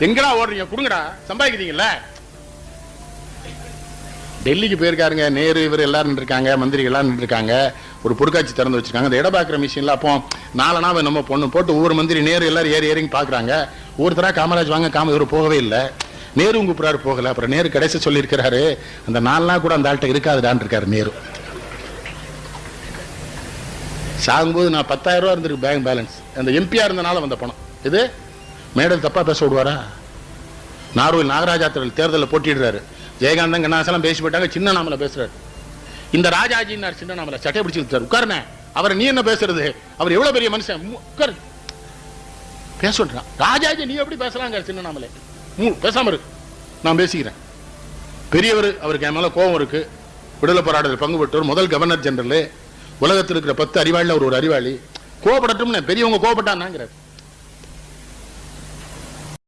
எங்கடா ஓடுறீங்க, கொடுங்கடா, சம்பாதிக்கிறீங்கல்ல. டெல்லிக்கு போயிருக்காருங்க நேரு, இவர் எல்லாரும் இருக்காங்க, மந்திரிகள் எல்லாம் இருக்காங்க. ஒரு பொருட்காட்சி திறந்து வச்சிருக்காங்க. அந்த இட பாக்குற மிஷின்ல அப்போ 4 நாள் நம்ம பொண்ணு போட்டு ஒவ்வொரு மந்திரி நேரு எல்லாரும் ஏறி பாக்குறாங்க. ஒருத்தரா காமராஜ் வாங்க, இவர் போகவே இல்லை. நேரு கூப்பிடாரு, போகல. அப்புறம் நேரு கடைசி சொல்லி இருக்கிறாரு, அந்த 4 நாள் கூட அந்த ஆள்கிட்ட இருக்காதுடான் இருக்காரு நேரு. சாகும்போது நான் 10,000 ரூபா இருந்திருக்கு பேங்க் பேலன்ஸ். அந்த எம்பியா இருந்தனால வந்த பணம் இது. மேடல் தப்பா பேச விடுவாரா? நார்வேல் நாகராஜா தேர்தலில் போட்டிடுறாரு. ஜெயகாந்தன் கண்ணாசலம் பேசி போட்டாங்க. சின்ன நாமல பேசுறாரு. இந்த ராஜாஜி சின்ன நாமல சட்டை பிடிச்சு உட்காருன. அவர் நீ என்ன பேசுறது? அவர் எவ்வளவு பெரிய மனுஷன், உட்காரு பேச சொல்றான். ராஜாஜி நீ எப்படி பேசலாங்க? சின்ன நாமலே பேசாம இருக்கு, நான் பேசிக்கிறேன். பெரியவர், அவருக்கு என் மேல கோபம் இருக்கு. விடுதலை போராட்டத்தில் பங்கு பெற்றவர், முதல் கவர்னர் ஜெனரல், உலகத்தில் இருக்கிற 10 அறிவாளில் ஒரு அறிவாளி. கோபப்படட்டும், பெரியவங்க கோபப்பட்டான்னாங்கிறார்.